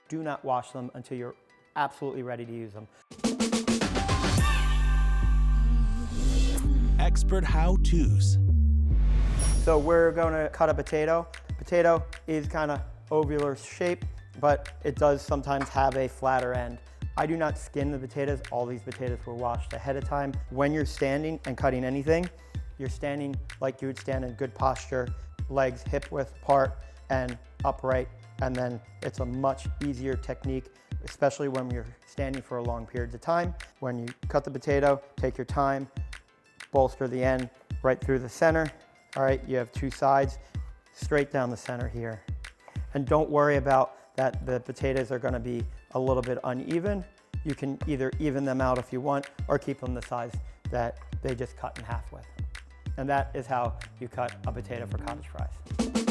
do not wash them until you're absolutely ready to use them. Expert how-tos. So we're going to cut a potato. Potato is kind of ovular shape, but it does sometimes have a flatter end. I do not skin the potatoes. All these potatoes were washed ahead of time. When you're standing and cutting anything, you're standing like you would stand in good posture, legs hip width apart and upright, and then it's a much easier technique, especially when you're standing for a long period of time. When you cut the potato, take your time, bolster the end right through the center. All right, you have two sides, straight down the center here. And don't worry about that the potatoes are gonna be a little bit uneven. You can either even them out if you want, or keep them the size that they just cut in half with. And that is how you cut a potato for cottage fries.